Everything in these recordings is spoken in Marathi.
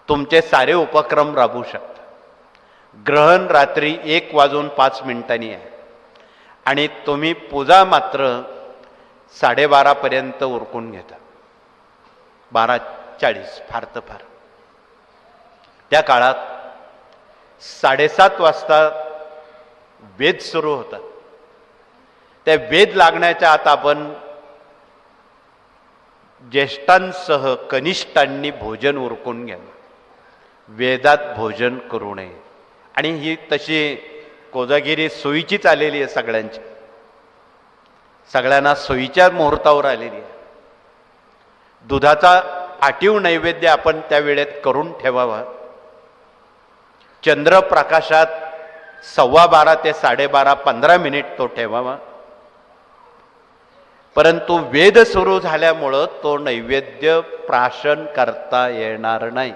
तुमचे सारे उपक्रम राबवू शकता. ग्रहण रात्री 1:05 आहे आणि तुम्ही पूजा मात्र 12:30 पर्यंत उरकून घेता. 12:40 फार तर फार. त्या काळात 7:30 वाजता वेद सुरू होतात. त्या वेद लागण्याच्या आत आपण ज्येष्ठांसह कनिष्ठांनी भोजन उरकून घ्यावं. वेदात भोजन करू नये. आणि ही तशी कोजागिरी सोयीचीच आलेली आहे सगळ्यांची. सगळ्यांना सोयीच्या मुहूर्तावर आलेली आहे. दुधाचा आटीव नैवेद्य आपण त्या वेळेत करून ठेवावा. चंद्रप्रकाशात 12:15 ते 12:30 15 मिनिट तो ठेवावा. परंतु वेद सुरू झाल्यामुळं तो नैवेद्य प्राशन करता येणार नाही.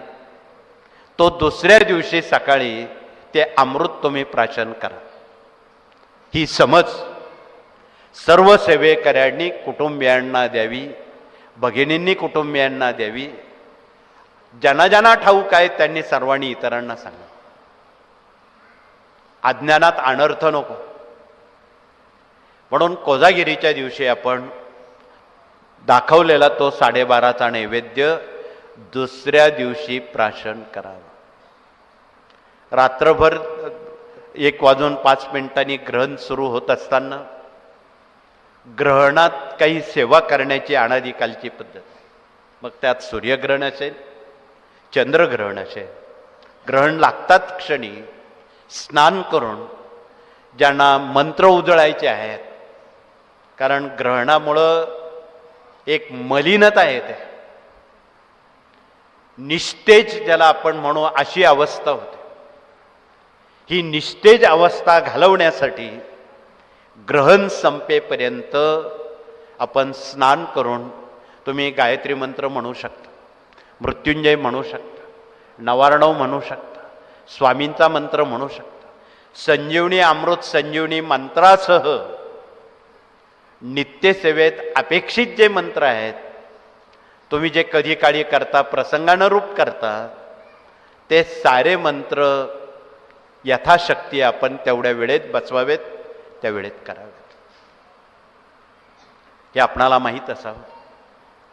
तो दुसऱ्या दिवशी सकाळी ते अमृत तुम्ही प्राशन करा. ही समज सर्व सेवेकऱ्यांनी कुटुंबियांना द्यावी, भगिनींनी कुटुंबियांना द्यावी. ज्यांना ज्यांना ठाऊक आहे त्यांनी सर्वांनी इतरांना सांगा. अज्ञानात अनर्थ नको. म्हणून कोजागिरीच्या दिवशी आपण दाखवलेला तो 12:30चा नैवेद्य दुसऱ्या दिवशी प्राशन करावा. रात्रभर 1:05 ग्रहण सुरू होत असताना ग्रहणात काही सेवा करण्याची अनादिकालची पद्धत. मग त्यात सूर्यग्रहण असेल, चंद्रग्रहण असेल, ग्रहण लागतात क्षणी स्नान करून ज्यांना मंत्र उजळायचे आहेत, कारण ग्रहणामुळं एक मलिनता येते, निस्तेज ज्याला आपण म्हणू अशी अवस्था होते. ही निस्तेज अवस्था घालवण्यासाठी ग्रहण संपेपर्यंत आपण स्नान करून तुम्ही गायत्री मंत्र म्हणू शकता, मृत्युंजय म्हणू शकता, नवार्णव म्हणू शकता, स्वामींचा मंत्र म्हणू शकता. संजीवनी अमृत संजीवनी मंत्रासह नित्यसेवेत अपेक्षित जे मंत्र आहेत, तुम्ही जे कधी काळी करता, प्रसंगानुरूप करता, ते सारे मंत्र यथाशक्ती आपण तेवढ्या वेळेत बसवावेत, त्या वेळेत करावेत. हे आपणाला माहीत असावं.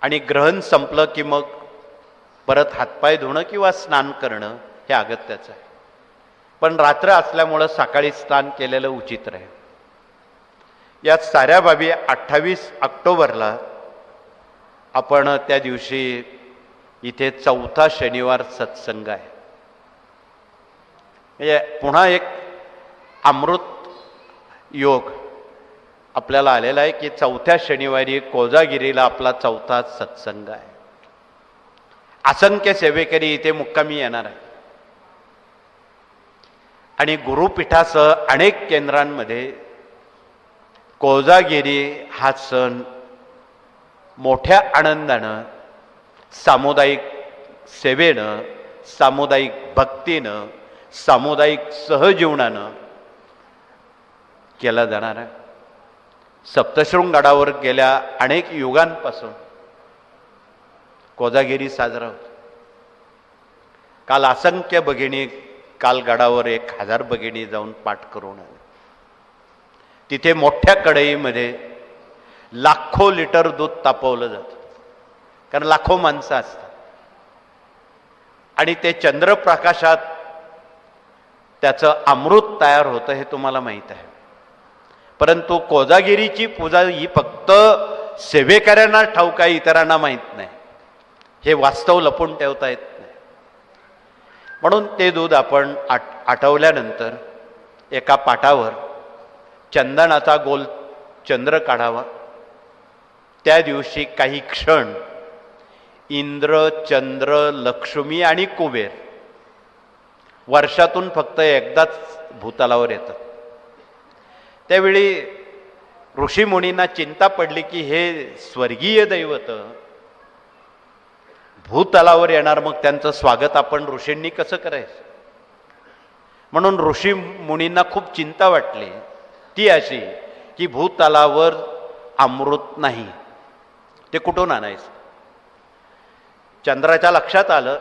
आणि ग्रहण संपलं की मग परत हातपाय धुणं किंवा स्नान करणं हे अगत्याचं आहे. पण रात्र असल्यामुळं सकाळी स्नान केलेलं उचित राहील. या साऱ्या बाबी 28 ऑक्टोबरला आपण त्या दिवशी इथे 4था शनिवार सत्संग आहे. म्हणजे पुन्हा एक अमृत योग आपल्याला आलेला आहे की 4थ्या शनिवारी कोजागिरीला आपला 4था सत्संग आहे. असंख्य सेवेकरी इथे मुक्कामी येणार आहे. आणि गुरुपीठासह अनेक केंद्रांमध्ये कोजागिरी हा सण मोठ्या आनंदानं, सामुदायिक सेवेनं, सामुदायिक भक्तीनं, सामुदायिक सहजीवनानं केला जाणार आहे. सप्तशृंगगडावर गेल्या अनेक युगांपासून कोजागिरी साजरा होतो. काल असंख्य भगिनी, काल गडावर 1000 भगिनी जाऊन पाठ करून आले. तिथे मोठ्या कढईमध्ये लाखो लिटर दूध तापवलं जातं, कारण लाखो माणसं असतात. आणि ते चंद्रप्रकाशात त्याचं अमृत तयार होतं हे तुम्हाला माहीत आहे. परंतु कोजागिरीची पूजा ही फक्त सेवेकऱ्यांना ठाऊक आहे, इतरांना माहीत नाही. हे वास्तव लपून ठेवता येत नाही. म्हणून ते दूध आपण आटवल्यानंतर एका पाटावर चंदनाचा गोल चंद्र काढावा. त्या दिवशी काही क्षण इंद्र, चंद्र, लक्ष्मी आणि कुबेर वर्षातून फक्त एकदाच भूतलावर येतात. त्यावेळी ऋषीमुनींना चिंता पडली की हे स्वर्गीय दैवत भूतलावर येणार, मग त्यांचं स्वागत आपण ऋषींनी कसं करायचं. म्हणून ऋषी मुनींना खूप चिंता वाटली. ती अशी की भूतलावर अमृत नाही, ते कुठून आणायचं. चंद्राच्या लक्षात आलं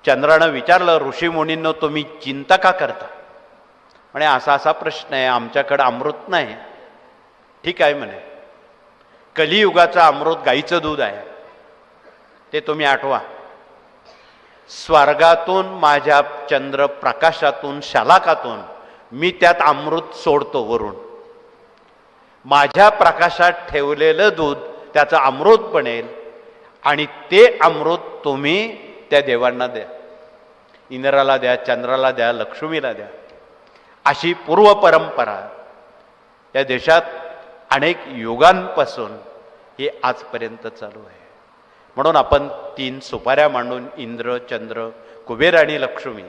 चंद्रानं विचारलं, ऋषीमुनींनो तुम्ही चिंता का करता? म्हणे असा असा प्रश्न आहे, आमच्याकडं अमृत नाही. ठीक आहे म्हणे, कलियुगाचं अमृत गाईचं दूध आहे, ते तुम्ही आठवा. स्वर्गातून माझ्या चंद्र प्रकाशातून शलाकातून मी त्यात अमृत सोडतो वरून. माझ्या प्रकाशात ठेवलेलं दूध त्याचं अमृत बनेल आणि ते अमृत तुम्ही त्या देवांना द्या, इंद्राला द्या, चंद्राला द्या, लक्ष्मीला द्या. अशी पूर्व परंपरा या देशात अनेक युगांपासून हे आजपर्यंत चालू आहे. म्हणून आपण 3 सुपाऱ्या मांडून इंद्र, चंद्र, कुबेर आणि लक्ष्मी